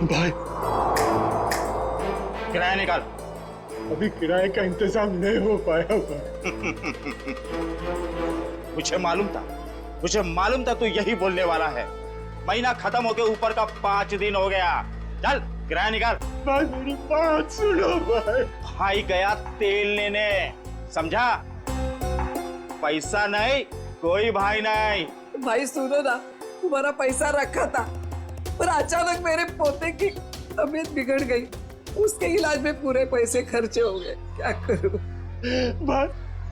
भाई किराया निकाल। अभी किराए का इंतजाम नहीं हो पाया भाई। मुझे मालूम था तू यही बोलने वाला है। महीना खत्म होके ऊपर का 5 दिन हो गया। चल किराया निकाल। भाई मेरी बात सुनो भाई। भाई गया तेल लेने, समझा? पैसा नहीं, कोई भाई नहीं। भाई सुनो ना, तुम्हारा पैसा रखा था पर अचानक मेरे पोते की तबीयत बिगड़ गई, उसके इलाज में पूरे पैसे खर्चे हो गए, क्या करूं? भाई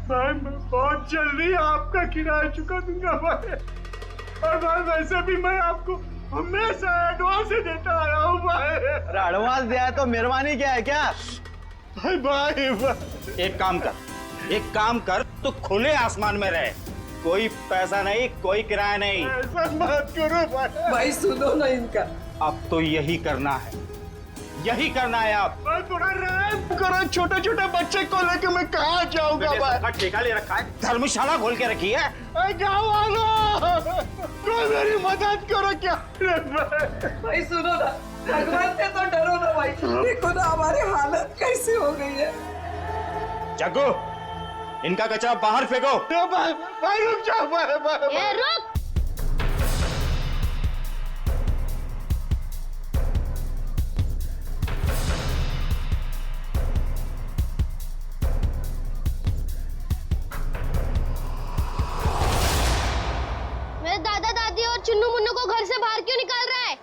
भाई मैं बहुत जल्दी आपका किराया चुका दूंगा भाई। और भाई वैसे भी मैं आपको हमेशा एडवांस देता आया हूँ भाई। एडवांस दिया है तो मेहरबानी क्या है क्या? भाई भाई भाई एक काम कर, तू खुले आसमान में रहे। कोई पैसा नहीं, कोई किराया नहीं। ऐसा मत करो भाई। भाई सुनो ना इनका। अब तो यही करना है अब। भाई थोड़ा रहम करो, छोटे छोटे बच्चे को लेके मैं कहाँ जाऊंगा भाई? सबका ठेका ले रखा है, धर्मशाला खोल के रखी है। गाँव वालों कोई मेरी मदद करो क्या? भाई सुनो ना, भगवान से तो डरो ना भाई। देखो ना हमारी हालत कैसी हो गई है। जग्गू, इनका कचरा बाहर फेंको। भाई रुक जाओ भाई। ए रुक। मेरे दादा दादी और चुन्नू मुन्नू को घर से बाहर क्यों निकाल रहा है?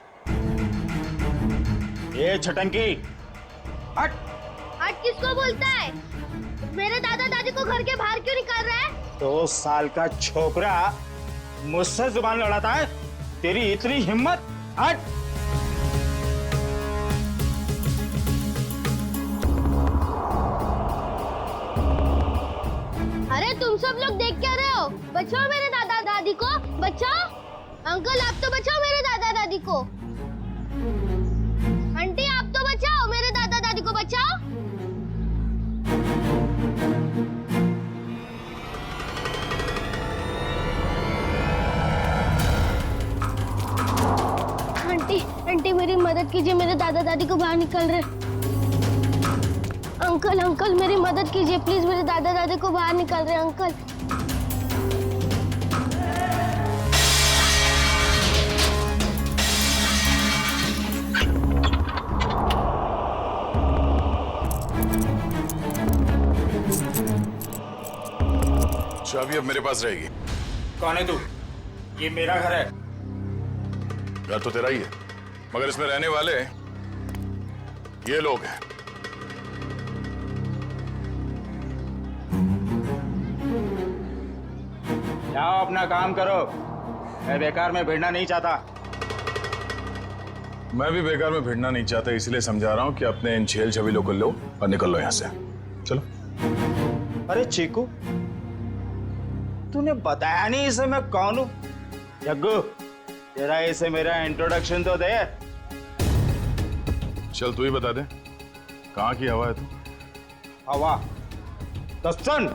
ये छटंकी, हट। हट किसको बोलता है? मेरे दादा दादी को घर के बाहर क्यों निकाल रहा है? 2 साल का छोकरा मुझसे जुबान लड़ाता है? तेरी इतनी हिम्मत? हट। अरे तुम सब लोग देख क्या रहे हो? बचाओ मेरे दादा दादी को, बचाओ। अंकल आप तो बचाओ मेरे दादा दादी को। आंटी आप तो बचाओ मेरे दादा दादी को, बचाओ। आंटी मेरी मदद कीजिए, मेरे दादा दादी को बाहर निकल रहे। अंकल मेरी मदद कीजिए प्लीज, मेरे दादा दादी को बाहर निकल रहे अंकल। चाबी अब मेरे पास रहेगी। कौन है तू? ये मेरा घर है। घर तो तेरा ही है, मगर इसमें रहने वाले ये लोग हैं। जाओ अपना काम करो, मैं बेकार में भिड़ना नहीं चाहता। मैं भी बेकार में भिड़ना नहीं चाहता, इसलिए समझा रहा हूं कि अपने इन छेल छबीलों को लो और निकल लो यहां से। चलो। अरे चीकू, तूने बताया नहीं इसे मैं कौन हूं? जग्गू, तेरा इसे मेरा इंट्रोडक्शन तो दे। चल तू ही बता दे, कहाँ की हवा है तू? हवा? तो सुन,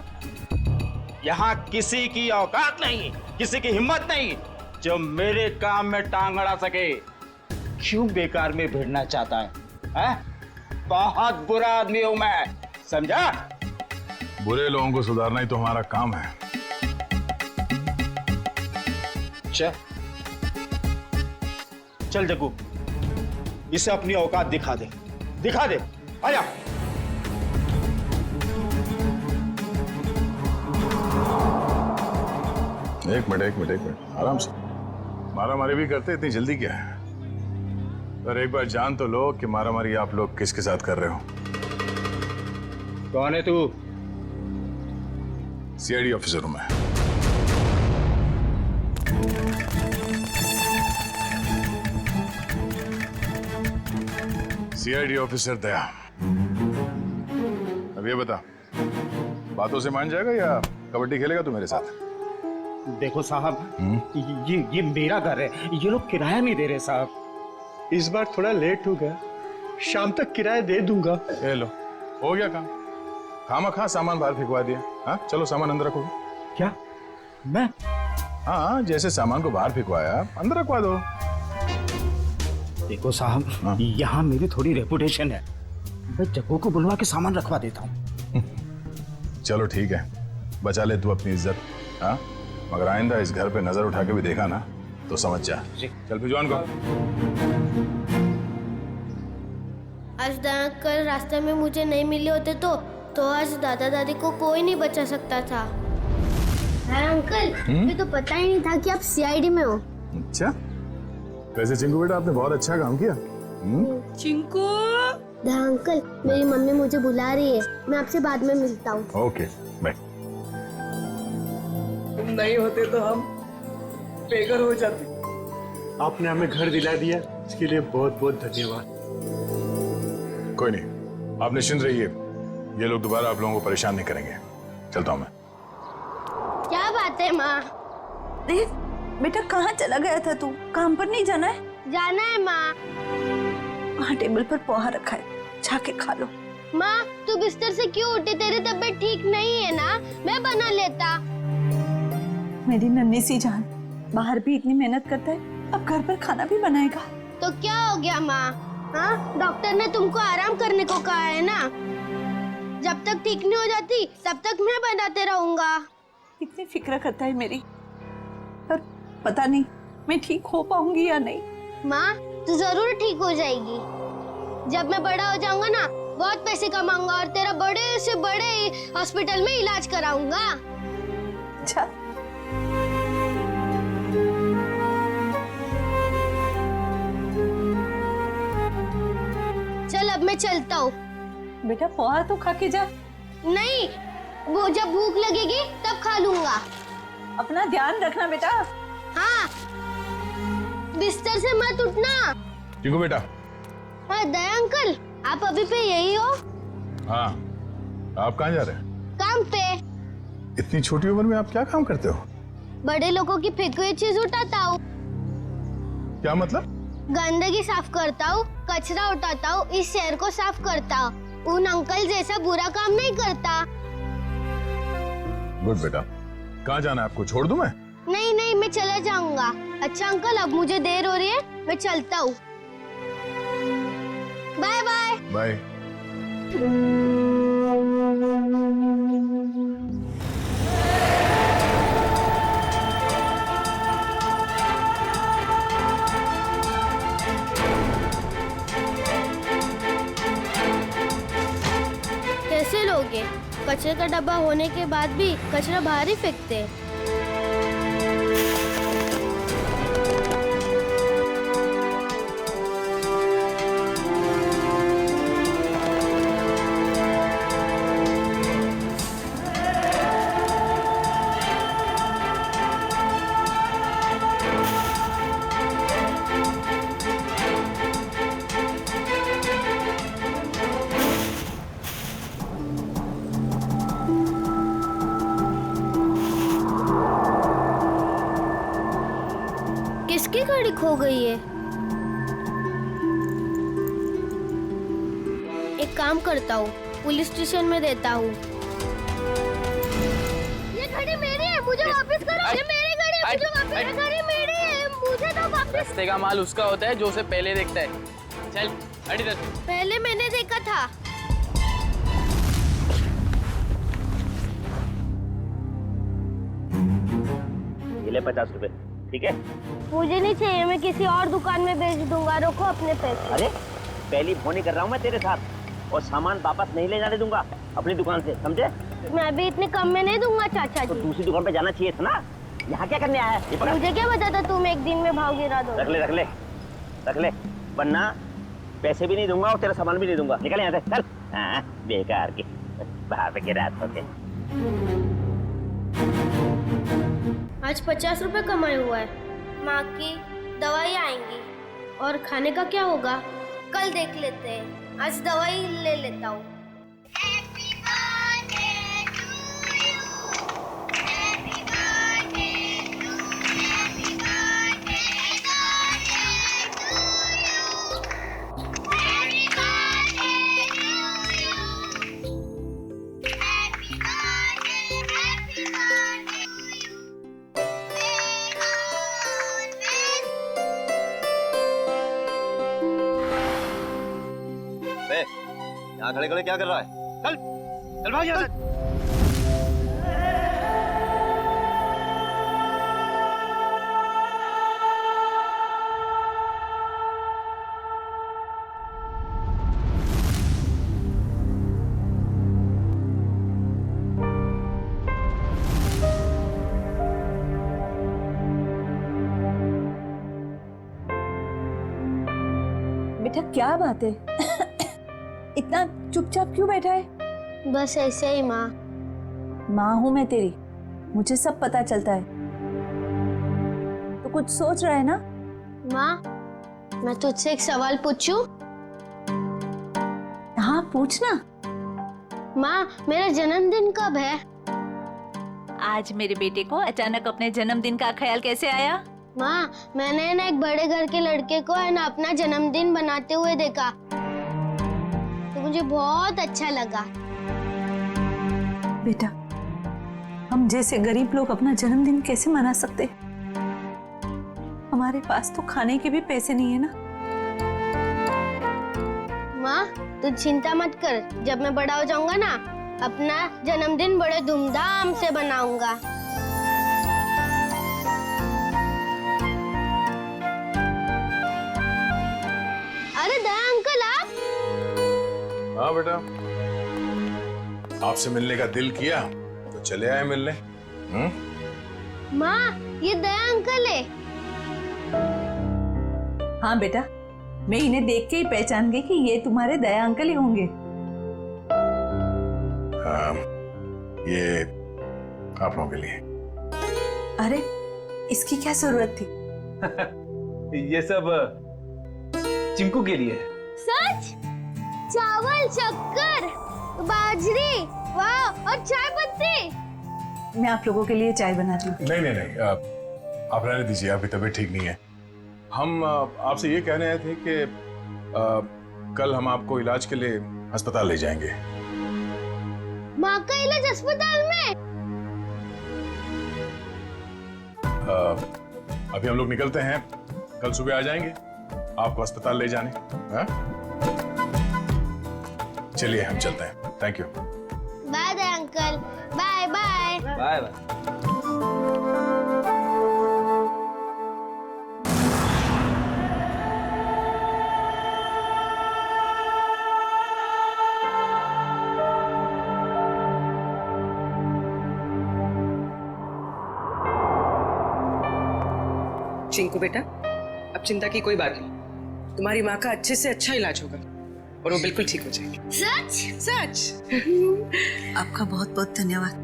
यहाँ किसी की औकात नहीं, किसी की हिम्मत नहीं जो मेरे काम में टांग अड़ा सके। क्यों बेकार में भिड़ना चाहता है? बहुत बुरा आदमी हूं मैं, समझा? बुरे लोगों को सुधारना ही तो हमारा काम है। चल जग्गू, इसे अपनी औकात दिखा दे। आजा। एक मिनट, आराम से। मारामारी भी करते, इतनी जल्दी क्या है? पर एक बार जान तो लो कि मारामारी आप लोग किसके साथ कर रहे हो। कौन है तू? सीआईडी ऑफिसर हूं मैं। सीआईडी ऑफिसर दया। अब ये बता, बातों से मान जाएगा या कबड्डी खेलेगा तू मेरे साथ? देखो साहब, ये मेरा घर है, ये लोग किराया नहीं दे रहे साहब। इस बार थोड़ा लेट हो गया, शाम तक किराया दे दूंगा। ले लो, हो गया काम। खामखा सामान बाहर फेंकवा दिया। हाँ चलो सामान अंदर रखो। क्या? मैं? हाँ, जैसे सामान को बाहर फेंकवाया अंदर रखवा दो। देखो साहब, यहाँ मेरी थोड़ी रेपुटेशन है, मैं जग्गू को बुलवा के सामान रखवा देता हूँ। चलो ठीक है, बचा ले तू अपनी इज्जत। हाँ, मगर आइंदा इस घर पे नजर उठा के भी देखा ना तो समझ जा। चल भिजवान को। आज अंकल रास्ते में मुझे नहीं मिले होते तो आज दादा दादी को कोई नहीं बचा सकता था। हाँ अंकल, मुझे तो पता ही नहीं था कि आप सीआईडी में हो। अच्छा, वैसे चिंकू बेटा आपने बहुत अच्छा काम किया। चिंकू, हाँ अंकल, मेरी मम्मी मुझे बुला रही है, मैं आपसे बाद में मिलता हूँ। Okay bye. तुम नहीं होते तो हम बेघर हो जाते। आपने हमें घर दिला दिया, इसके लिए बहुत बहुत धन्यवाद। कोई नहीं, आप निश्चिंत रहिए, ये लोग दोबारा आप लोगों को परेशान नहीं करेंगे। चलता हूँ मैं। क्या बात है माँ? देव, बेटा कहाँ चला गया था तू? काम पर नहीं जाना है? जाना है माँ। वहाँ टेबल पर पोहा रखा है, जाके खा लो। माँ, तू बिस्तर से क्यों उठी? तेरी तबीयत ठीक नहीं है ना? मैं बना लेता। मेरी नन्ही सी जान, बाहर भी इतनी मेहनत करता है, अब घर पर खाना भी बनाएगा। तो क्या हो गया माँ? हाँ, डॉक्टर ने तुमको आराम करने को कहा है ना। जब तक ठीक नहीं हो जाती तब तक मैं बनाते रहूंगा। कितनी फिक्र करता है मेरी, पर पता नहीं मैं ठीक हो पाऊंगी या नहीं। माँ, तू जरूर ठीक हो जाएगी। जब मैं बड़ा हो जाऊंगा ना, बहुत पैसे कमाऊंगा और तेरा बड़े से बड़े हॉस्पिटल में इलाज कराऊंगा। अच्छा, चल अब मैं चलता हूँ। बेटा पोहा तो खा के जा। नहीं, वो जब भूख लगेगी तब खा लूंगा। अपना ध्यान रखना बेटा। हाँ, बिस्तर से मत उठना। चिंकू बेटा। हाँ दया अंकल, आप अभी पे यही हो? हाँ, आप कहाँ जा रहे हैं? काम पे। इतनी छोटी उम्र में आप क्या काम करते हो? बड़े लोगों की फेंकी हुई चीज उठाता हूँ। क्या मतलब? गंदगी साफ करता हूँ, कचरा उठाता हूँ, इस शहर को साफ करता हूँ। उन अंकल जैसा बुरा काम नहीं करता। गुड बेटा। कहाँ जाना है आपको? छोड़ दूं मैं? नहीं नहीं, मैं चला जाऊंगा। अच्छा अंकल, अब मुझे देर हो रही है, मैं चलता हूँ। Bye bye. बाय। कैसे लोगे? कचरे का डब्बा होने के बाद भी कचरा बाहर ही फेंकते हैं। किसकी गाड़ी खो गई है? एक काम करता हूँ, पुलिस स्टेशन में देता हूँ। ये गाड़ी मेरी है, मुझे वापस करो। ये मेरी गाड़ी है, मुझे वापस। ये गाड़ी मेरी है, मुझे तो वापस। रास्ते का माल उसका होता है जो उसे पहले देखता है। चल हट इधर। पहले मैंने देखा था। ये ले 50 रुपए, ठीक है? मुझे नहीं चाहिए, मैं किसी और दुकान में बेच दूंगा। रखो अपने पैसे। अरे पहली फोनी कर रहा हूँ मैं तेरे साथ, और सामान वापस नहीं ले जाने दूंगा अपनी दुकान से, समझे? मैं भी इतने कम में नहीं दूंगा चाचा तो जी। दूसरी दुकान पे जाना चाहिए था ना। यहाँ क्या करने आया है? ये पकड़। मुझे क्या पता था तुम एक दिन में भाव गिरा दो। रख ले रख ले रख ले, वरना पैसे भी नहीं दूंगा और तेरा सामान भी नहीं दूंगा। निकल यहाँ से, चल। हाँ, बेकार की बाहर के रात होते। आज 50 रुपए कमाए हुआ है। माँ की दवाई आएंगी और खाने का क्या होगा कल देख लेते हैं। आज दवाई ले लेता हूँ। यहाँ खड़े खड़े क्या कर रहा है? चल चल भाग यहाँ से। बेटा क्या बात है? इतना चुपचाप क्यों बैठा है? बस ऐसे ही माँ। माँ हूं मैं तेरी, मुझे सब पता चलता है। तो कुछ सोच रहा है ना? माँ मैं तुझसे एक सवाल पूछूं? हाँ पूछना। माँ मेरा जन्मदिन कब है? आज मेरे बेटे को अचानक अपने जन्मदिन का ख्याल कैसे आया? माँ मैंने ना एक बड़े घर के लड़के को है ना अपना जन्मदिन बनाते हुए देखा, तो मुझे बहुत अच्छा लगा। बेटा हम जैसे गरीब लोग अपना जन्मदिन कैसे मना सकते? हमारे पास तो खाने के भी पैसे नहीं है ना। माँ तू चिंता मत कर, जब मैं बड़ा हो जाऊंगा ना अपना जन्मदिन बड़े धूमधाम से बनाऊंगा। अरे दया अंकल आप? हाँ बेटा, आपसे मिलने का दिल किया तो चले आए मिलने। माँ ये दया अंकल है। हाँ बेटा, मैं इन्हें देख के ही पहचान गई कि ये तुम्हारे दया अंकल ही होंगे। हाँ, ये आप लोगों के लिए। अरे इसकी क्या जरूरत थी? ये सब चिंकू के लिए। सच? चावल, शक्कर, बाजरी, वाह, और चाय पत्ती। मैं आप लोगों के लिए चाय बनाती हूँ। नहीं नहीं नहीं, आप रहने दीजिए, आपकी तबीयत ठीक नहीं है। हम आपसे ये कहने आए थे कि कल हम आपको इलाज के लिए अस्पताल ले जाएंगे। माँ का इलाज अस्पताल में? अभी हम लोग निकलते हैं, कल सुबह आ जाएंगे आपको अस्पताल ले जाने। हाँ? चलिए हम चलते हैं। Thank you. Bye Daya uncle. Bye bye. Bye bye. Chinku बेटा, अब चिंता की कोई बात नहीं, तुम्हारी माँ का अच्छे से अच्छा इलाज होगा और वो बिल्कुल ठीक हो जाएगी। सच? सच। आपका बहुत बहुत धन्यवाद।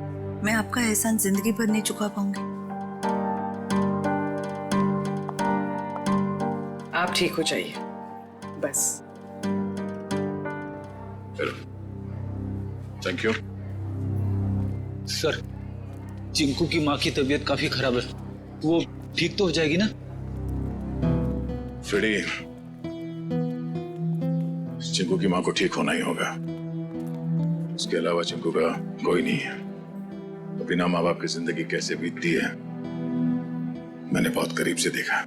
मैं आपका एहसान जिंदगी भर नहीं चुका पाऊंगी। आप ठीक हो जाइए बस। Thank you. सर, चिंकू की माँ की तबीयत काफी खराब है, वो ठीक तो हो जाएगी ना? फ्रेडी, चिंकू की माँ को ठीक होना ही होगा। उसके अलावा चिंकू का कोई नहीं है। तो बिना माँ बाप की जिंदगी कैसे बीतती है मैंने बहुत करीब से देखा।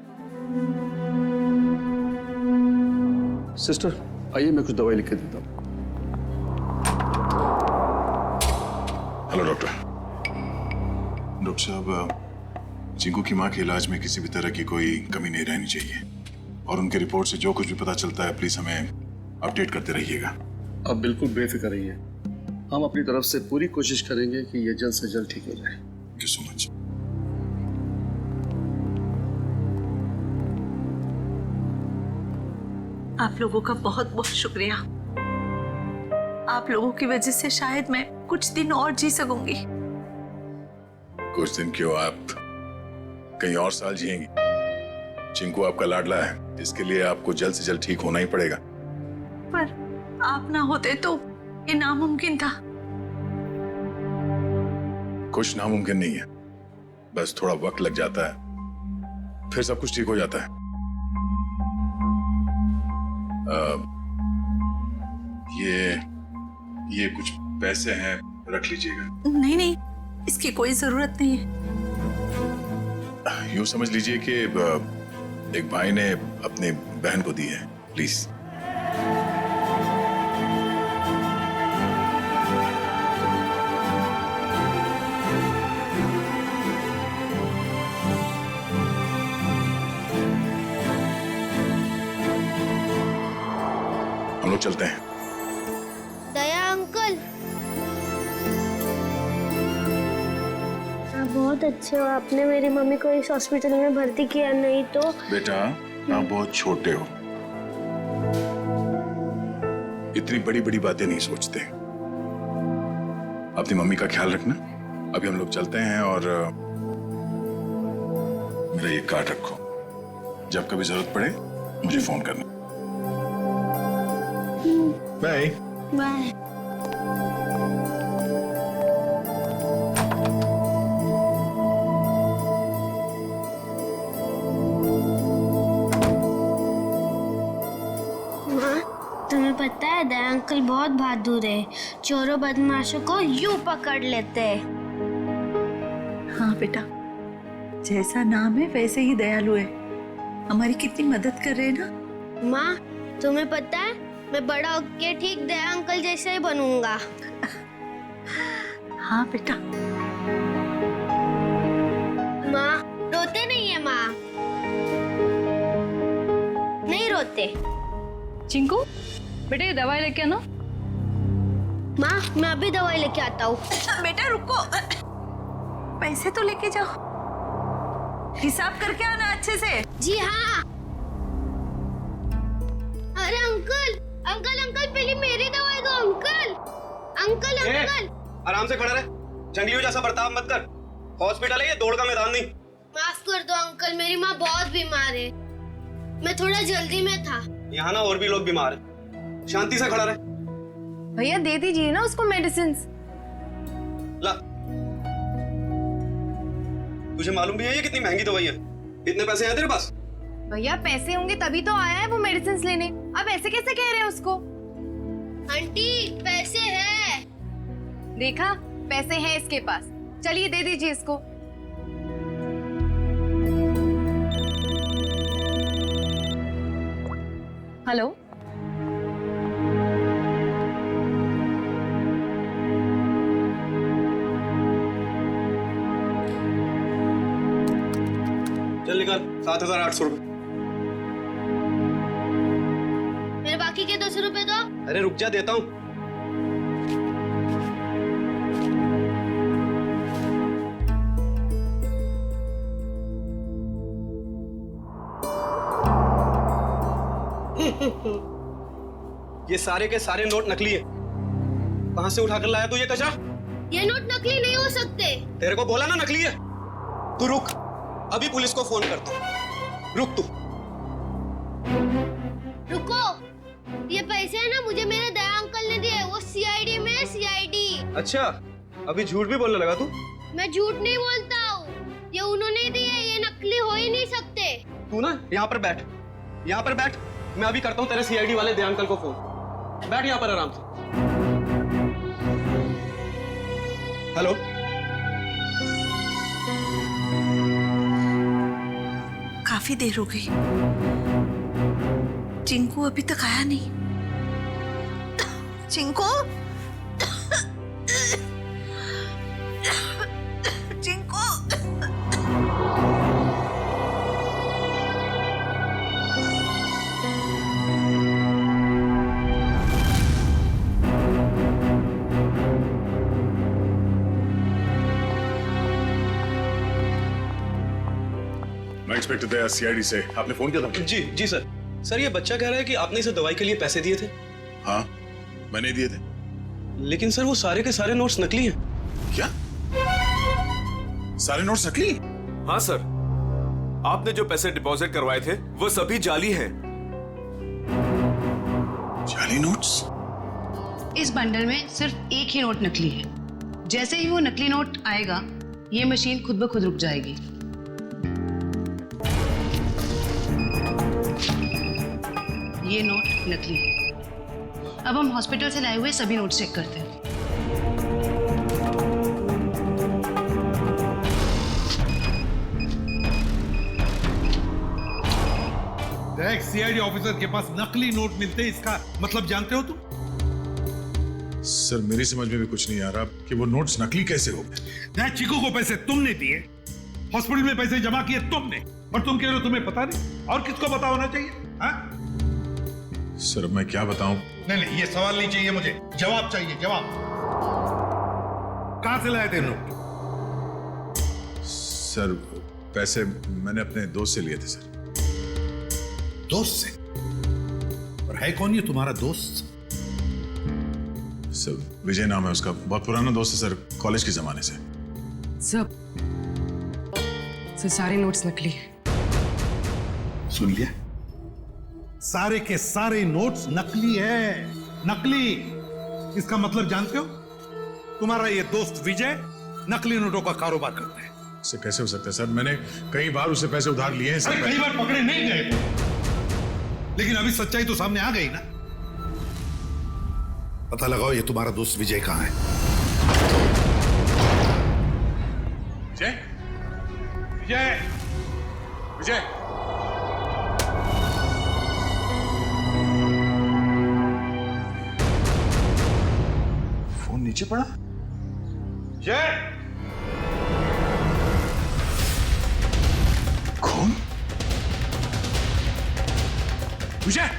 सिस्टर आइए, मैं कुछ दवाई लिख के देता हूँ। Hello doctor. डॉक्टर साहब, चिंकू की माँ के इलाज में किसी भी तरह की कोई कमी नहीं रहनी चाहिए और उनके रिपोर्ट से जो कुछ भी पता चलता है प्लीज हमें अपडेट करते रहिएगा। आप बिल्कुल बेफिक्र रहिए, हम अपनी तरफ से पूरी कोशिश करेंगे कि ये जल्द से जल्द ठीक हो जाए। Thank you so much. आप लोगों का बहुत बहुत शुक्रिया। आप लोगों की वजह से शायद मैं कुछ दिन और जी सकूंगी। कुछ दिन क्यों, आप कहीं और साल जिएंगी। चिंकू आपका लाडला है, इसके लिए आपको जल्द से जल्द ठीक होना ही पड़ेगा। पर आप ना होते तो ये नामुमकिन था। कुछ नामुमकिन नहीं है, बस थोड़ा वक्त लग जाता है, फिर सब कुछ ठीक हो जाता है। ये कुछ पैसे हैं, रख लीजिएगा। नहीं नहीं, इसकी कोई जरूरत नहीं है। यूं समझ लीजिए कि एक भाई ने अपनी बहन को दी है, प्लीज। हम लोग चलते हैं। दया अंकल, आप बहुत अच्छे हो। आपने मेरी मम्मी को इस हॉस्पिटल में भर्ती किया, नहीं तो। बेटा आप बहुत छोटे हो, इतनी बड़ी बड़ी बातें नहीं सोचते। अपनी मम्मी का ख्याल रखना। अभी हम लोग चलते हैं और मेरा ये कार्ड रखो, जब कभी जरूरत पड़े मुझे फोन करना। Bye bye. तुम्हें पता है दया अंकल बहुत बहादुर है, चोरों बदमाशों को यूं पकड़ लेते हैं। हाँ बेटा, जैसा नाम है वैसे ही दयालु है। हमारी कितनी मदद कर रहे हैं ना। माँ, तुम्हें पता है मैं बड़ा होके ठीक दया अंकल जैसे ही बनूंगा। हाँ बेटा। माँ रोते नहीं है माँ, नहीं रोते। चिंकू बेटा ये दवाई लेके आना। माँ मैं अभी दवाई लेके आता हूँ। बेटा रुको, पैसे तो लेके जाओ, हिसाब करके आना अच्छे से। जी हाँ। अरे अंकल अंकल अंकल, पहले मेरी दवाई दो अंकल। अंकल अंकल आराम से खड़ा रहे, जंगलियों जैसा बर्ताव मत कर। हॉस्पिटल है ये, दौड़ का मैदान नहीं। माफ कर दो अंकल, मेरी माँ बहुत बीमार है, मैं थोड़ा जल्दी में था। यहाँ ना और भी लोग बीमार हैं, शांति से खड़ा रहे। भैया दे दीजिए ना उसको मेडिसिन। ला, तुझे मालूम भी है ये कितनी महंगी दवाई है? इतने पैसे हैं तेरे पास? भैया पैसे होंगे तभी तो आया है वो मेडिसिन लेने, अब ऐसे कैसे कह रहे हैं उसको? आंटी पैसे है। देखा, पैसे हैं इसके पास, चलिए दे दीजिए इसको। हेलो चल निकाल 7,800 रुपए। मेरे बाकी के 200 रुपए दो। अरे रुक जा, देता हूँ। ये सारे के सारे नोट नकली है। कहां से उठाकर लाया तू ये कचरा? ये नोट नकली नहीं हो सकते। तेरे को बोला ना नकली है। तू रुक, अभी पुलिस को फोन करता हूं। रुक तू। रुको, ये पैसे है ना मुझे मेरे दया अंकल ने दिए, वो सीआईडी में है, सीआईडी। अच्छा, अभी झूठ भी बोलने लगा तू? मैं झूठ नहीं बोलता हूँ, ये उन्होंने दिए, ये नकली हो ही नहीं सकते। तू ना यहाँ पर बैठ, यहाँ पर बैठ। मैं अभी करता हूँ तेरे सीआईडी वाले दया अंकल को फोन। बैठ यहाँ पर आराम से। हेलो, काफी देर हो गई, चिंकू अभी तक आया नहीं। चिंकू, चिंकू। मैं इंस्पेक्टर दया, सीआईडी से। आपने फोन किया था? जी जी सर। सर ये बच्चा कह रहा है कि आपने इसे दवाई के लिए पैसे दिए थे। हाँ मैंने दिए थे। लेकिन सर वो सारे के सारे नोट्स नकली हैं। क्या? सारे नोट्स नकली? हाँ सर, आपने जो पैसे डिपॉजिट करवाए थे वो सभी जाली हैं। जाली नोट्स? इस बंडल में सिर्फ एक ही नोट नकली है। जैसे ही वो नकली नोट आएगा, ये मशीन खुद ब खुद रुक जाएगी। ये नोट नकली है। अब हम हॉस्पिटल से लाए हुए सभी नोट चेक करते हैं। सीआईडी ऑफिसर के पास नकली नोट मिलते हैं, इसका मतलब जानते हो तुम? सर मेरी समझ में भी कुछ नहीं आ रहा कि वो नोट्स नकली कैसे हो गए। चिकू को पैसे तुमने दिए, हॉस्पिटल में पैसे जमा किए तुमने, और तुम कह रहे हो तुम्हें पता नहीं? और किसको पता होना चाहिए? हाँ? सर मैं क्या बताऊं? नहीं नहीं, ये सवाल नहीं चाहिए मुझे, जवाब चाहिए, जवाब। कहां से लाए थे नोट? सर पैसे मैंने अपने दोस्त से लिए थे सर। दोस्त से? और है कौन ये तुम्हारा दोस्त? सर विजय नाम है उसका, बहुत पुराना दोस्त है सर, कॉलेज के जमाने से। सर सारे नोट्स नकली हैं। सुन लिया? सारे के सारे नोट्स नकली है, नकली। इसका मतलब जानते हो? तुम्हारा ये दोस्त विजय नकली नोटों का कारोबार करता है। इससे कैसे हो सकता है सर? मैंने कई बार उससे पैसे उधार लिए हैं सर। कई बार पकड़े नहीं गए, लेकिन अभी सच्चाई तो सामने आ गई ना। पता लगाओ ये तुम्हारा दोस्त विजय कहां है। विजय, विजय, विजय। फोन नीचे पड़ा। जय, कौन? विजय!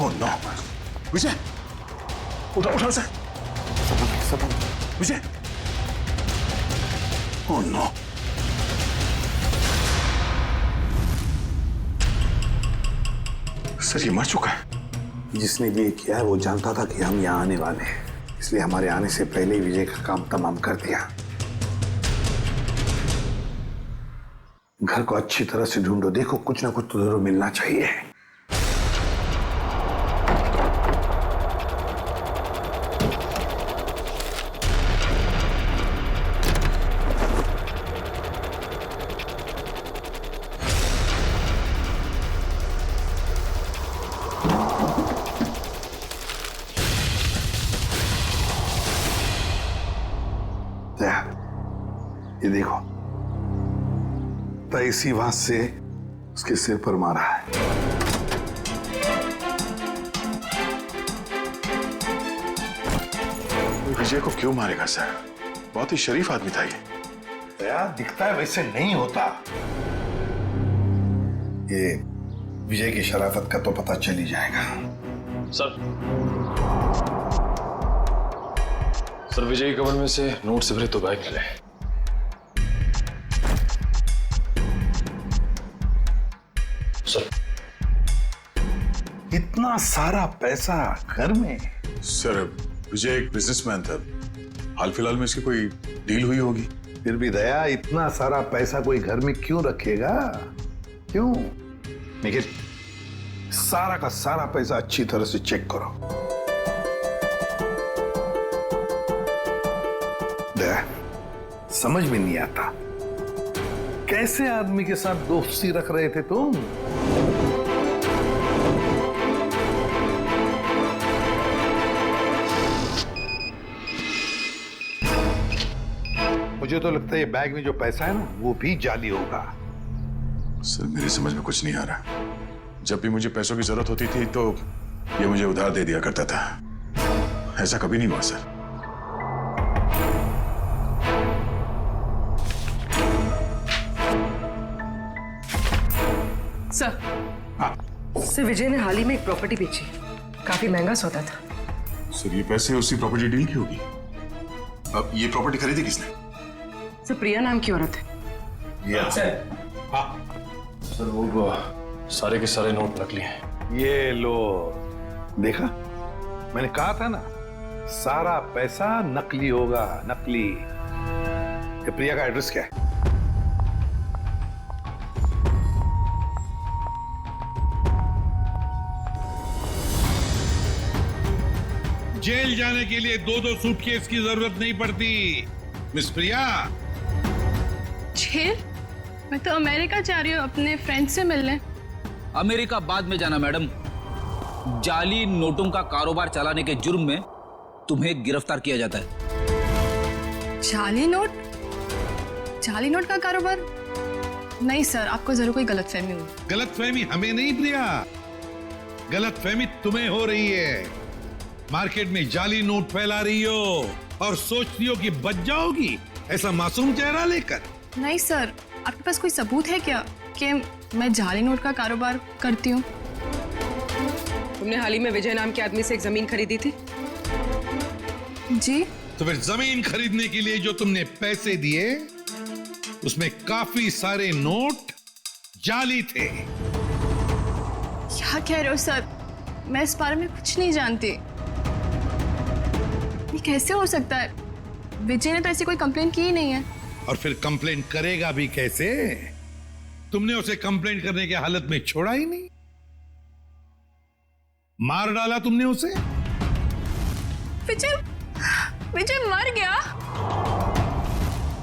Oh no! विजय! उठा उठा sir. Vijay! Oh no! Sir ये मर चुका है। जिसने भी ये किया है वो जानता था कि हम यहाँ आने वाले हैं, इसलिए हमारे आने से पहले ही विजय का काम तमाम कर दिया। घर को अच्छी तरह से ढूंढो, देखो कुछ ना कुछ तो जरूर मिलना चाहिए। ये देखो, तो इसी बात से उसके सिर पर मारा है। विजय को क्यों मारेगा सर? बहुत ही शरीफ आदमी था ये। दया दिखता है वैसे नहीं होता। ये विजय की शराफत का तो पता चल ही जाएगा। सर विजय के कवर में से नोट से भरे तो बैग मिले। सर इतना सारा पैसा घर में? सर विजय एक बिजनेसमैन था, हाल फिलहाल में इसकी कोई डील हुई होगी। फिर भी दया इतना सारा पैसा कोई घर में क्यों रखेगा? क्यों? निखिल सारा का सारा पैसा अच्छी तरह से चेक करो। दया समझ में नहीं आता, कैसे आदमी के साथ दोस्ती रख रहे थे तुम? मुझे तो लगता है ये बैग में जो पैसा है ना वो भी जाली होगा। सर मेरी समझ में कुछ नहीं आ रहा। जब भी मुझे पैसों की जरूरत होती थी तो ये मुझे उधार दे दिया करता था, ऐसा कभी नहीं हुआ सर। सर विजय ने हाल ही में एक प्रॉपर्टी बेची, काफी महंगा सौदा था। सर ये पैसे उसी प्रॉपर्टी डील की होगी। अब ये प्रॉपर्टी खरीदी किसने? सर प्रिया नाम की औरत है। सर वो सारे के सारे नोट नकली हैं। ये लो, देखा मैंने कहा था ना, सारा पैसा नकली होगा, नकली। ये प्रिया का एड्रेस क्या है? जेल जाने के लिए 2-2 सूटकेस की जरूरत नहीं पड़ती मिस प्रिया। जेल? मैं तो अमेरिका जा रही हूँ अपने फ्रेंड से मिलने। अमेरिका बाद में जाना मैडम, जाली नोटों का कारोबार चलाने के जुर्म में तुम्हें गिरफ्तार किया जाता है। जाली नोट? जाली नोट का कारोबार? नहीं सर, आपको जरूर कोई गलतफहमी हुई। गलतफहमी हमें नहीं प्रिया, गलतफहमी तुम्हें हो रही है। मार्केट में जाली नोट फैला रही हो और सोचती हो कि बच जाओगी ऐसा मासूम चेहरा लेकर। नहीं सर, आपके पास कोई सबूत है क्या कि मैं जाली नोट का कारोबार करती हूँ? तुमने हाल ही में विजय नाम के आदमी से एक जमीन खरीदी थी? जी। तो फिर जमीन खरीदने के लिए जो तुमने पैसे दिए उसमें काफी सारे नोट जाली थे। क्या कह रहे हो सर? मैं इस बारे में कुछ नहीं जानती। ये कैसे हो सकता है? विजय ने तो ऐसी कोई कंप्लेंट की ही नहीं है। और फिर कंप्लेंट करेगा भी कैसे? तुमने उसे कंप्लेंट करने की हालत में छोड़ा ही नहीं, मार डाला तुमने उसे। विजय विजय मर गया?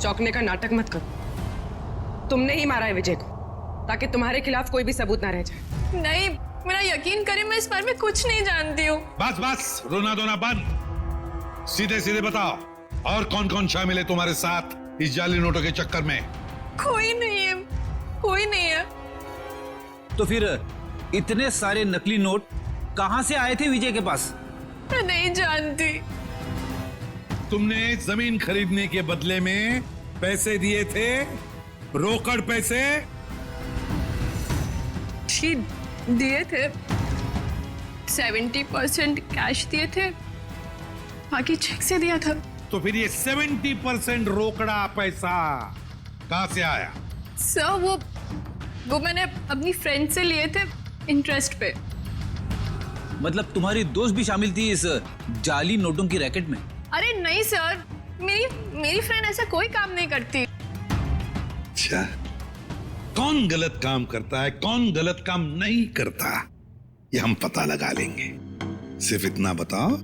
चौंकने का नाटक मत करो। तुमने ही मारा है विजय को, ताकि तुम्हारे खिलाफ कोई भी सबूत ना रह जाए। नहीं, मेरा यकीन करें, मैं इस बारे में कुछ नहीं जानती हूँ। बस बस, रोना धोना बंद। सीधे सीधे बताओ, और कौन कौन शामिल है तुम्हारे साथ इस जाली नोटों के चक्कर में? कोई नहीं है, कोई नहीं है। तो फिर इतने सारे नकली नोट कहां से आए थे विजय के पास? मैं नहीं जानती। तुमने जमीन खरीदने के बदले में पैसे दिए थे, रोकड़ पैसे। दिए थे, 70% कैश दिए थे, बाकी चेक से दिया था। तो फिर ये 70% रोकड़ा पैसा कहां से आया? सर वो मैंने अपनी फ्रेंड से लिए थे इंटरेस्ट पे। मतलब तुम्हारी दोस्त भी शामिल थी इस जाली नोटों की रैकेट में? अरे नहीं सर, मेरी फ्रेंड ऐसा कोई काम नहीं करती। अच्छा, कौन गलत काम करता है, कौन गलत काम नहीं करता, ये हम पता लगा लेंगे। सिर्फ इतना बताओ,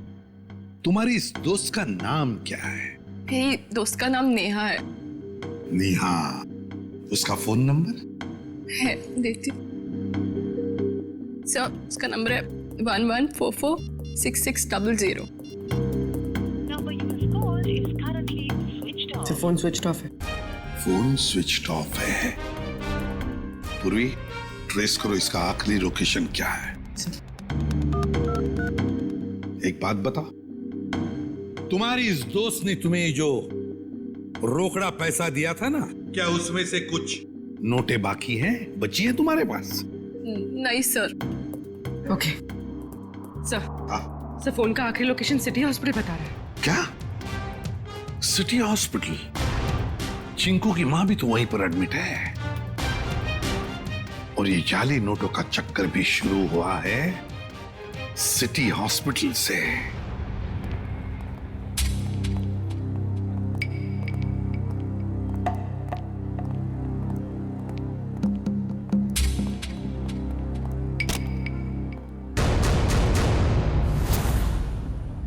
तुम्हारी इस दोस्त का नाम क्या है? मेरी दोस्त का नाम नेहा है। नेहा, उसका फोन नंबर है, देती। सर, उसका नंबर है 11446600। फोन स्विच ऑफ है। फोन स्विच ऑफ है। पूर्वी, ट्रेस करो इसका आखिरी लोकेशन क्या है। एक बात बताओ, तुम्हारी इस दोस्त ने तुम्हें जो रोकड़ा पैसा दिया था ना, क्या उसमें से कुछ नोटें बाकी हैं, बची हैं तुम्हारे पास? नहीं sir. Okay sir. Sir, phone का आखिरी लोकेशन सिटी हॉस्पिटल बता रहा है। क्या? City hospital? चिंकू की मां भी तो वहीं पर एडमिट है। और ये जाली नोटों का चक्कर भी शुरू हुआ है सिटी हॉस्पिटल से।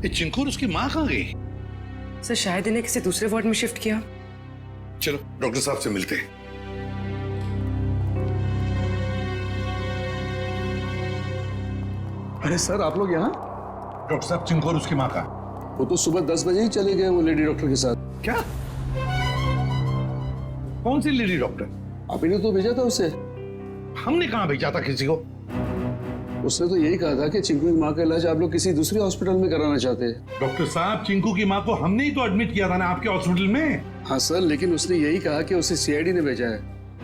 ये चिंकू और उसकी मां कहां गई? सर, शायद इन्हें किसी दूसरे वार्ड में शिफ्ट किया। चलो डॉक्टर साहब से मिलते हैं। अरे सर, आप लोग यहाँ? डॉक्टर साहब, चिंकू और उसकी मां का? वो तो सुबह 10 बजे ही चले गए, वो लेडी डॉक्टर के साथ। क्या? कौन सी लेडी डॉक्टर? आप ही ने तो भेजा था उसे। हमने कहां भेजा था किसी को? उसने तो यही कहा था कि चिंकू की माँ का इलाज आप लोग किसी दूसरे हॉस्पिटल में कराना चाहते हैं। डॉक्टर साहब, चिंकू की माँ को हमने ही तो एडमिट किया था ना आपके हॉस्पिटल में। हाँ सर, लेकिन उसने यही कहा कि उसे सीआईडी ने भेजा है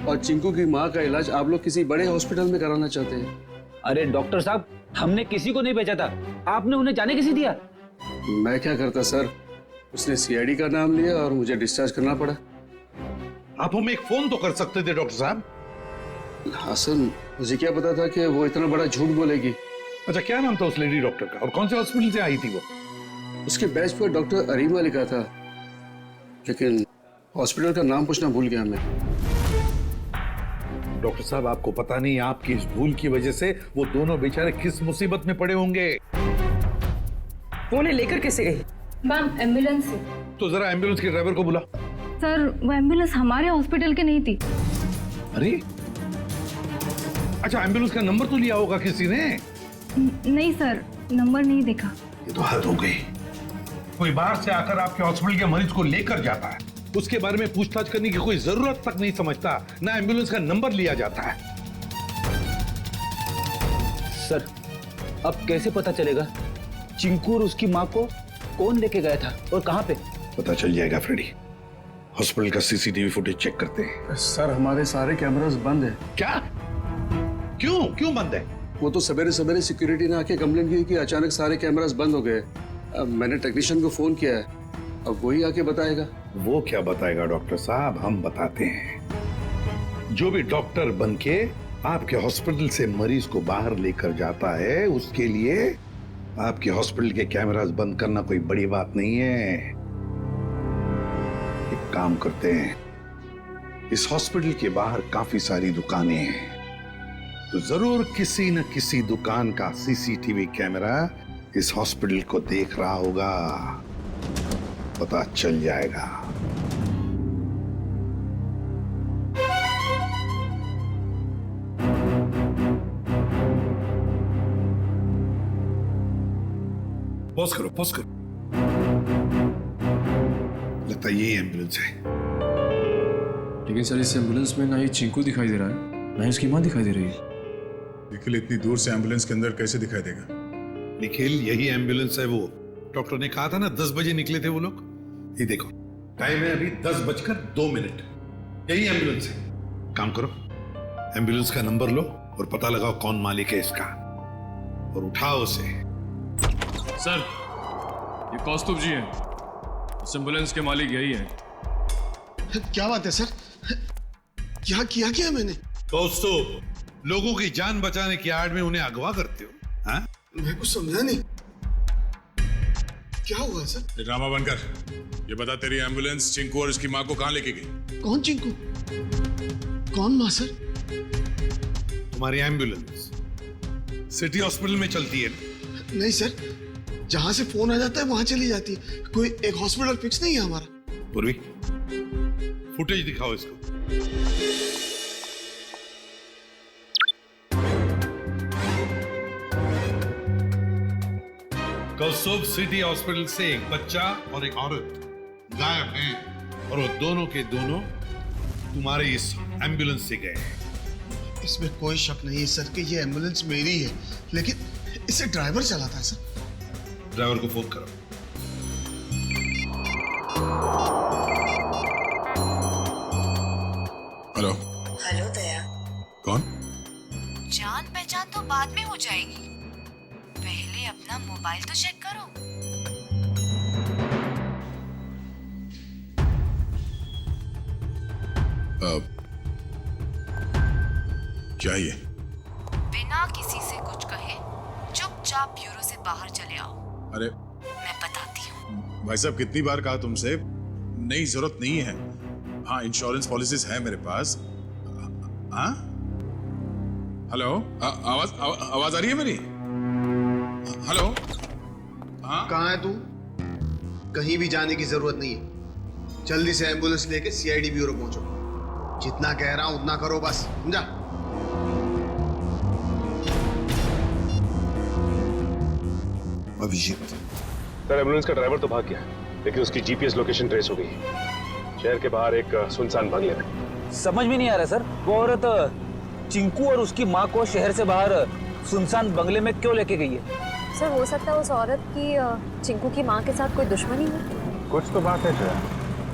और चिंकू की माँ का इलाज आप लोग किसी बड़े हॉस्पिटल में कराना चाहते हैं। अरे डॉक्टर साहब, हमने किसी को नहीं भेजा था, आपने उन्हें जाने कैसे दिया? मैं क्या करता सर, उसने सीआईडी का नाम लिया और मुझे डिस्चार्ज करना पड़ा। आप हमें एक फोन तो कर सकते थे डॉक्टर साहब। हाँ सर, मुझे क्या पता था कि वो इतना बड़ा झूठ बोलेगी। अच्छा, क्या नाम था उस लेडी डॉक्टर का और कौन से हॉस्पिटल से आई थी वो? उसके बैच पर डॉक्टर अरीमा लिखा था, लेकिन हॉस्पिटल का नाम पूछना भूल गया मैं। डॉक्टर साहब, आपको पता नहीं आपकी इस भूल की वजह से वो दोनों बेचारे किस मुसीबत में पड़े होंगे। वो उन्हें लेकर कैसे गई? मैम, एम्बुलेंस से। तो जरा एम्बुलेंस के ड्राइवर को बुला। सर, वो एम्बुलेंस हमारे हॉस्पिटल की नहीं थी। अरे अच्छा, एम्बुलेंस का नंबर तो लिया होगा किसी ने? नहीं सर, नंबर नहीं देखा। ये तो हद हो गई। कोई बाहर से आकर आपके हॉस्पिटल के मरीज को लेकर जाता है, उसके बारे में पूछताछ करने की कोई जरूरत तक नहीं समझता, ना एम्बुलेंस का नंबर लिया जाता है। सर, अब कैसे पता चलेगा चिंकू और उसकी माँ को कौन लेके गया था और कहां पे? पता चल जाएगा फ्रेडी। हॉस्पिटल का सीसीटीवी फुटेज चेक करते हैं। सर, हमारे सारे कैमरास बंद है। क्या? क्यों बंद है? वो तो सवेरे सवेरे सिक्योरिटी ने आके कंप्लेंट की कि अचानक सारे कैमरास बंद हो गए। अब मैंने टेक्नीशियन को फोन किया है, अब वही आके बताएगा। वो क्या बताएगा डॉक्टर साहब, हम बताते हैं। जो भी डॉक्टर बनके आपके हॉस्पिटल से मरीज को बाहर लेकर जाता है, उसके लिए आपके हॉस्पिटल के कैमरास बंद करना कोई बड़ी बात नहीं है। एक काम करते हैं, इस हॉस्पिटल के बाहर काफी सारी दुकानें हैं, तो जरूर किसी न किसी दुकान का सीसीटीवी कैमरा इस हॉस्पिटल को देख रहा होगा, पता चल जाएगा। पॉज करो, पॉज करो। लगता है यही एम्बुलेंस है। लेकिन सर इस एम्बुलेंस में ना ही चिंकू दिखाई दे रहा है, ना ही उसकी माँ दिखाई दे रही है। निखिल इतनी दूर से एम्बुलेंस के अंदर कैसे दिखाई देगा? निखिल यही एम्बुलेंस है। वो डॉक्टर ने कहा था ना 10 बजे निकले थे वो लोग। ये देखो टाइम है अभी 10:02। यही एम्बुलेंस है। काम करो, एम्बुलेंस का नंबर लो और पता लगाओ कौन मालिक है इसका, और उठाओ उसे। सर ये कौस्तुभ जी हैं, इस एम्बुलेंस के मालिक यही है। क्या बात है सर, क्या किया क्या मैंने? कौस्तुभ, लोगों की जान बचाने की आड़ में उन्हें अगवा करते हो? हाँ? मैं कुछ समझा नहीं, क्या हुआ सर? ड्रामा बनकर ये बता, तेरी एम्बुलेंस चिंकू और इसकी माँ को कहाँ लेके गई? कौन चिंकू, कौन माँ सर? तुम्हारी एम्बुलेंस सिटी हॉस्पिटल में चलती है? नहीं सर, जहां से फोन आ जाता है वहां चली जाती है। कोई एक हॉस्पिटल फिक्स नहीं है हमारा। पूर्वी, फुटेज दिखाओ इसको। कौस्तुभ सिटी हॉस्पिटल से एक बच्चा और एक औरत गायब हैं, और वो दोनों के दोनों तुम्हारे इस एम्बुलेंस से गए हैं। इसमें कोई शक नहीं है सर कि ये एम्बुलेंस मेरी है, लेकिन इसे ड्राइवर चलाता है सर। ड्राइवर को फोन करो। हेलो। हेलो दया। कौन? जान पहचान तो बाद में हो जाएगी, पहले अपना मोबाइल तो चेक करो। क्या ये? बिना किसी से कुछ कहे चुपचाप ब्यूरो से बाहर चले आओ। अरे मैं बताती हूँ। भाई साहब, कितनी बार कहा तुमसे, नहीं जरूरत नहीं है। हाँ, इंश्योरेंस पॉलिसीज है मेरे पास। हाँ, हेलो, आवाज आ रही है मेरी? हेलो। हाँ, कहाँ है तू? कहीं भी जाने की जरूरत नहीं है, जल्दी से एम्बुलेंस लेके सीआईडी ब्यूरो पहुंचो। जितना कह रहा हूं उतना करो बस, समझा? अभिजीत। सर एम्बुलेंस का ड्राइवर तो भाग गया, लेकिन उसकी जीपीएस लोकेशन ट्रेस हो गई। शहर के बाहर एक सुनसान बंगले में। समझ में नहीं आ रहा सर, वो औरत चिंकू और उसकी माँ को शहर से बाहर सुनसान बंगले में क्यों लेके गई है? सर हो सकता है उस औरत की चिंकू की माँ के साथ कोई दुश्मनी है। कुछ तो बात है सर,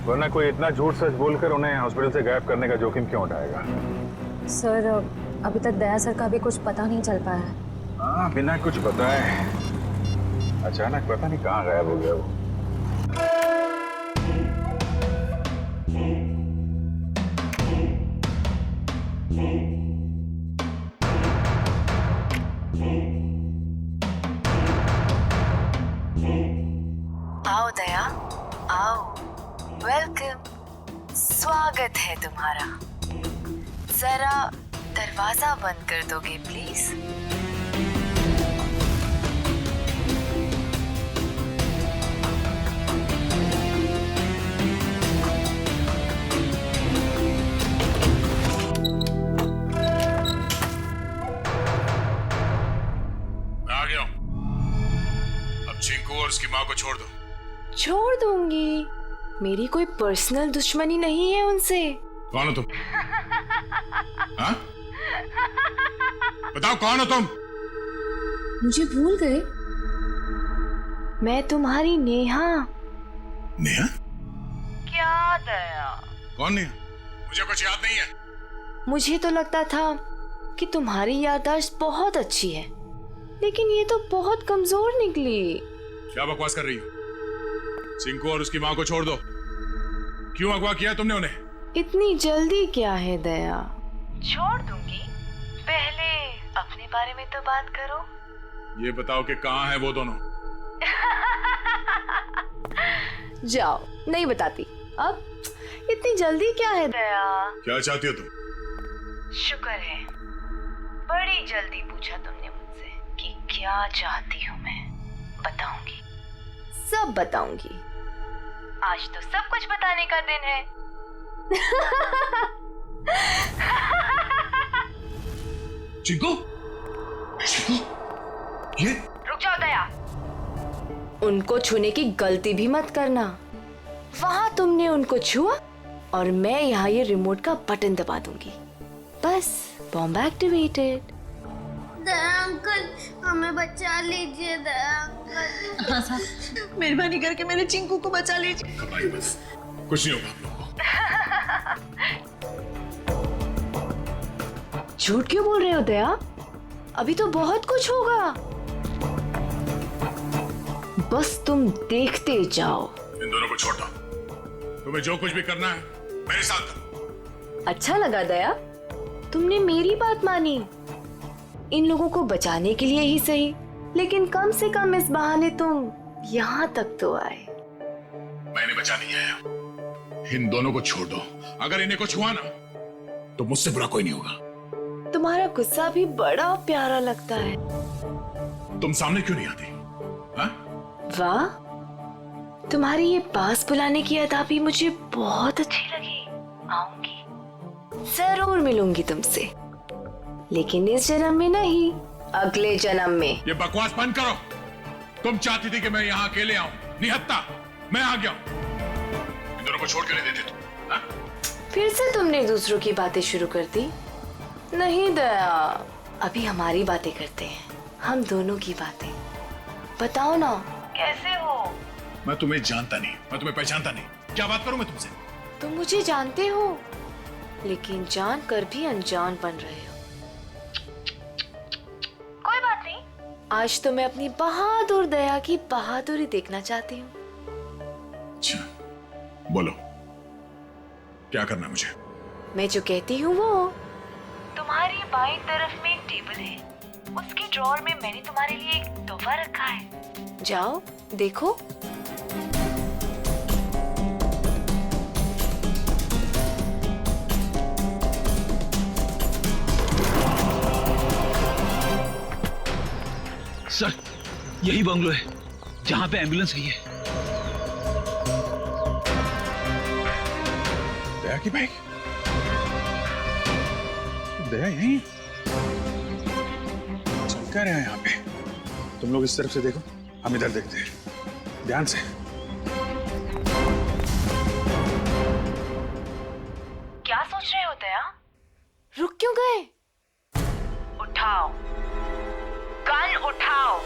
वरना कोई इतना झूठ सच बोलकर उन्हें हॉस्पिटल से गायब करने का जोखिम क्यों उठाएगा? सर अभी तक दया सर का भी कुछ पता नहीं चल पाया है। हाँ, बिना कुछ बताए अचानक पता नहीं कहाँ गायब हो गया वो। आओ दया, आओ, वेलकम, स्वागत है तुम्हारा। जरा दरवाजा बंद कर दोगे प्लीज? चिंकू और उसकी माँ को छोड़ दो। छोड़ दूंगी, मेरी कोई पर्सनल दुश्मनी नहीं है उनसे। कौन हो तुम? हाँ? बताओ कौन हो तुम? मुझे भूल गए? मैं तुम्हारी नेहा। नेहा? क्या दया? कौन नेहा? मुझे कुछ याद नहीं है। मुझे तो लगता था कि तुम्हारी याददाश्त बहुत अच्छी है, लेकिन ये तो बहुत कमजोर निकली। क्या बकवास कर रही हो? चिंकू और उसकी माँ को छोड़ दो। क्यों अगवा किया तुमने उन्हें? इतनी जल्दी क्या है दया? छोड़ दूंगी, पहले अपने बारे में तो बात करो। ये बताओ कि कहाँ है वो दोनों? जाओ, नहीं बताती। अब इतनी जल्दी क्या है दया? क्या चाहती हो तुम? शुक्र है, बड़ी जल्दी पूछा तुमने मुझसे कि क्या चाहती हूँ मैं। बताऊंगी, सब बताऊंगी। आज तो सब कुछ बताने का दिन है। चिंकू, ये रुक जाओ दया। उनको छूने की गलती भी मत करना। वहां तुमने उनको छुआ और मैं यहाँ ये रिमोट का बटन दबा दूंगी। बस, बॉम्ब एक्टिवेटेड। दया अंकल, हमें बचा लीजिए दया अंकल। हाँ साहब, मेहरबानी करके मेरे चिंकू को बचा लीजिए। घबराइए बस, कुछ नहीं होगा आप लोगों को। झूठ क्यों बोल रहे हो दया? अभी तो बहुत कुछ होगा। बस तुम देखते जाओ। इन दोनों को छोड़ दो। तुम्हें जो कुछ भी करना है मेरे साथ करो। अच्छा लगा दया, तुमने मेरी बात मानी। इन लोगों को बचाने के लिए ही सही, लेकिन कम से कम इस बहाने तुम यहाँ तक तो आए। मैंने बचा नहीं आया। इन दोनों को छोड़ दो। अगर इन्हें कुछ हुआ ना तो मुझसे बुरा कोई नहीं होगा। तुम्हारा गुस्सा भी बड़ा प्यारा लगता है। तुम सामने क्यों नहीं आती? हाँ? वाह, तुम्हारी ये पास बुलाने की अदा भी मुझे बहुत अच्छी लगी। आऊंगी, जरूर मिलूंगी तुमसे, लेकिन इस जन्म में नहीं, अगले जन्म में। ये बकवास बंद करो। तुम चाहती थी कि मैं यहाँ अकेले आऊं, निहत्ता मैं आ गया। इन दोनों को छोड़ के नहीं देते तुम। हाँ? फिर से तुमने दूसरों की बातें शुरू कर दी। नहीं दया, अभी हमारी बातें करते हैं, हम दोनों की बातें। बताओ ना, कैसे हो? मैं तुम्हें जानता नहीं, मैं तुम्हें पहचानता नहीं। क्या बात करूं मैं तुमसे? तुम मुझे जानते हो, लेकिन जान कर भी अनजान बन रहे हो। कोई बात नहीं। आज तो मैं अपनी बहादुर दया की बहादुरी देखना चाहती हूँ। अच्छा, बोलो क्या करना है मुझे? मैं जो कहती हूँ वो। तुम्हारी बाईं तरफ में एक टेबल है, उसके ड्रॉअर में मैंने तुम्हारे लिए एक तोहफा रखा है। जाओ देखो। सर, यही बंगलो है जहां पे एम्बुलेंस गई है। दया की बाइक? दया यहीं चल क्या रहा है यहाँ पे? तुम लोग इस तरफ से देखो, हम इधर देखते हैं ध्यान से। क्या सोच रहे हो दया? रुक क्यों गए? उठाओ, गन उठाओ।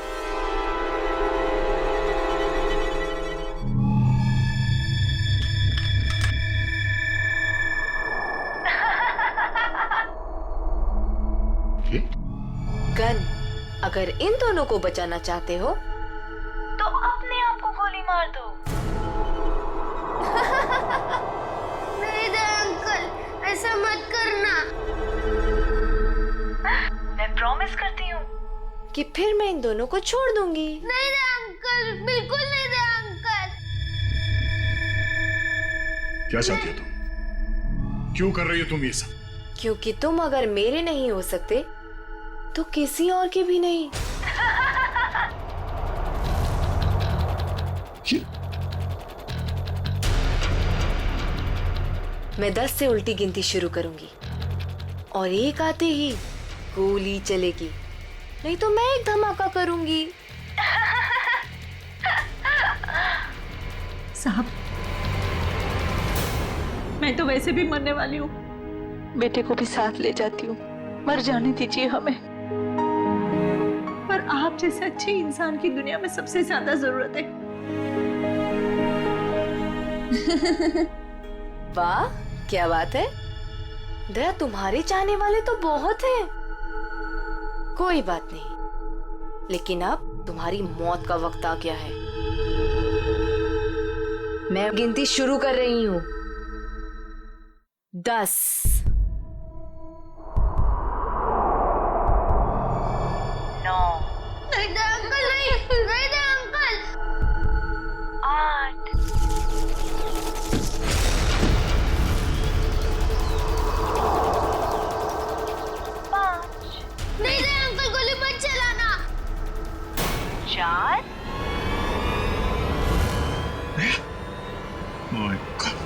गन, अगर इन दोनों को बचाना चाहते हो तो अपने आप को गोली मार दो। नहीं दया अंकल, ऐसा मत करना। मैं प्रॉमिस करती हूँ कि फिर मैं इन दोनों को छोड़ दूंगी। नहीं दया अंकल, बिल्कुल नहीं दया अंकल। क्या चाहती हो तुम? क्यों कर रही हो तुम ये सब? क्योंकि तुम अगर मेरे नहीं हो सकते तो किसी और के भी नहीं। मैं 10 से उल्टी गिनती शुरू करूंगी और एक आते ही गोली चलेगी, नहीं तो मैं एक धमाका करूंगी। साहब, मैं तो वैसे भी मरने वाली हूँ। बेटे को भी साथ ले जाती हूँ, मर जाने दीजिए हमें। पर आप जैसे अच्छे इंसान की दुनिया में सबसे ज्यादा जरूरत है। वाह, क्या बात है दया, तुम्हारे चाहने वाले तो बहुत हैं। कोई बात नहीं, लेकिन अब तुम्हारी मौत का वक्त आ गया है। मैं गिनती शुरू कर रही हूं। 10 9 नहीं दे अंकल, नहीं दे अंकल। 8 नहीं दे अंकल, गोली मत चलाना। 4 Oh my God.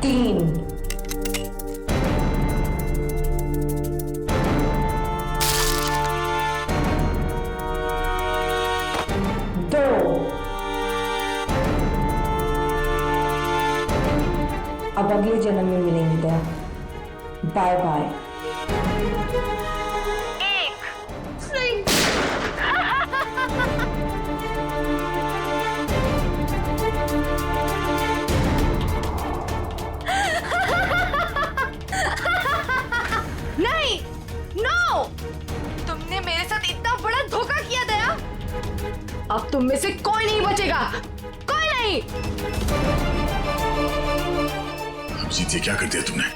3 2 अब अगले जन्म में मिलेंगे दया। Bye bye. नहीं, नो! तुमने मेरे साथ इतना बड़ा धोखा किया दया। अब तुम में से कोई नहीं बचेगा, कोई नहीं। अभिजीत, ये क्या कर दिया तुमने?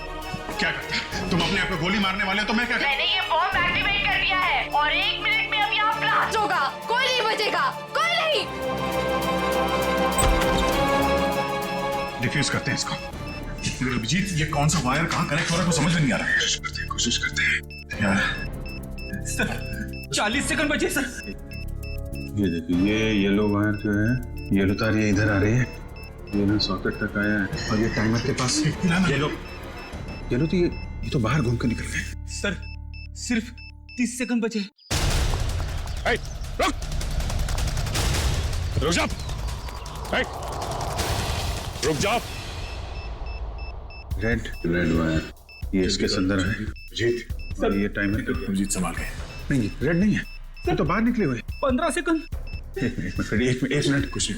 क्या करता है? तुम अपने आप को गोली मारने वाले हो तो मैं क्या मैंने ये बॉम्ब एक्टिवेट कर दिया है और 1 मिनट में अब यहाँ ब्लास्ट होगा। कोई नहीं बचेगा, कोई नहीं। डिफ्यूज करते हैं इसको। अभिजीत, ये कौन सा वायर कहाँ कनेक्ट हो रहा है, समझ में नहीं आ रहा है। कोशिश करते हैं यार। सर 40 सेकंड बचे सर। ये देखिए, ये येलो वायर जो है, येलो तार ये इधर आ रही है, ये ना सॉकेट तक आया है और ये टाइमर के पास येलो तो ये तो बाहर घूम कर निकल गए। सर सिर्फ 30 सेकंड बचे। रुक जा, रुक जाओ। रेड वायर ये इसके अंदर है। जीत सर, ये टाइमर को जीत संभाल गए। नहीं, रेड नहीं है, ये तो बाहर निकले हुए। 15 सेकंड। एक मिनट कुछ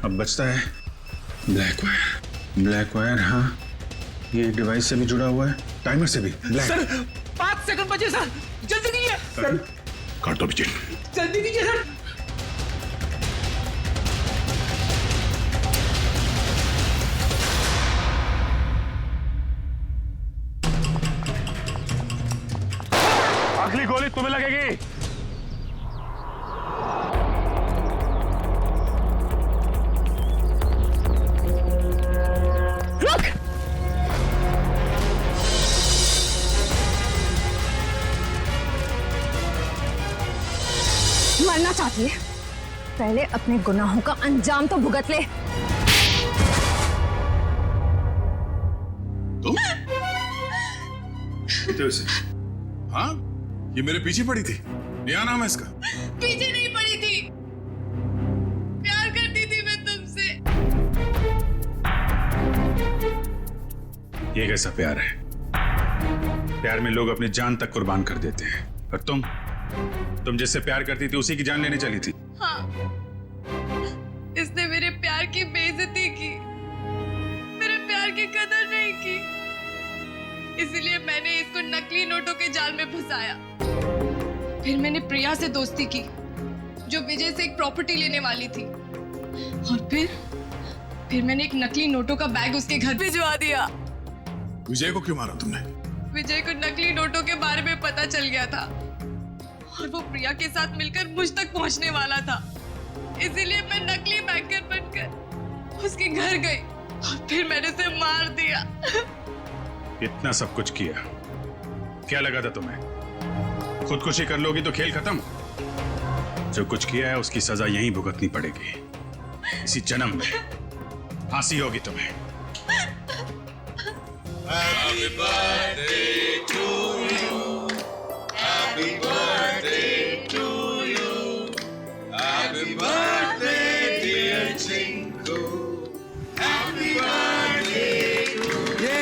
अब बचता है ब्लैक वायर। हाँ, ये डिवाइस से भी जुड़ा हुआ है, टाइमर से भी। सर 5 सेकंड बचे सर, जल्दी कीजिए सर। काट दो विजय, जल्दी कीजिए सर। अगली गोली तुम्हें लगेगी। रुक! मरना चाहती है? पहले अपने गुनाहों का अंजाम तो भुगत ले। तुम हाँ, ये मेरे पीछे पड़ी थी। क्या नाम है इसका? पीछे नहीं पड़ी थी, प्यार करती थी मैं तुमसे। ये कैसा प्यार है? प्यार में लोग अपनी जान तक कुर्बान कर देते हैं, और तुम जिससे प्यार करती थी उसी की जान लेने चली थी। हाँ, इसने मेरे प्यार की बेइज्जती की, मेरे प्यार की कदर नहीं की, इसलिए मैंने इसको नकली नोटों के जाल में फंसाया। फिर मैंने प्रिया से दोस्ती की, जो विजय से एक प्रॉपर्टी लेने वाली थी, और फिर मैंने एक नकली नोटों का बैग उसके घर भिजवा दिया। विजय को क्यों मारा तुमने? विजय को नकली नोटों के बारे में पता चल गया था और वो प्रिया के साथ मिलकर मुझ तक पहुंचने वाला था, इसीलिए मैं नकली बैंकर बनकर उसके घर गई और फिर मैंने उसे मार दिया। इतना सब कुछ किया, क्या लगा था तुम्हें? खुदकुशी कर लोगी तो खेल खत्म। जो कुछ किया है उसकी सजा यहीं भुगतनी पड़ेगी। इसी जन्म में फांसी होगी तुम्हें। Happy birthday to you. Happy birthday to you. Happy birthday dear Chinku. Happy birthday to you.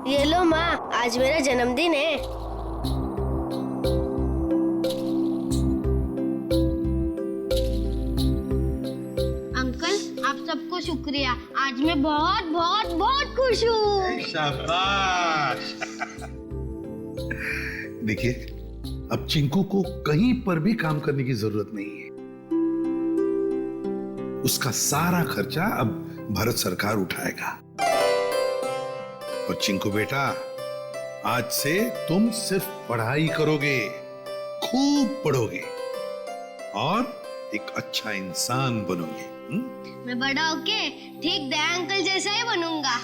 ये लो माँ, आज मेरा जन्मदिन है। आप सबको शुक्रिया। आज मैं बहुत बहुत बहुत खुश हूँ। शाबाश। देखिए, अब चिंकू को कहीं पर भी काम करने की जरूरत नहीं है। उसका सारा खर्चा अब भारत सरकार उठाएगा। और चिंकू बेटा, आज से तुम सिर्फ पढ़ाई करोगे, खूब पढ़ोगे और एक अच्छा इंसान बनोगे। मैं बड़ा होके ठीक दया अंकल जैसा ही बनूंगा।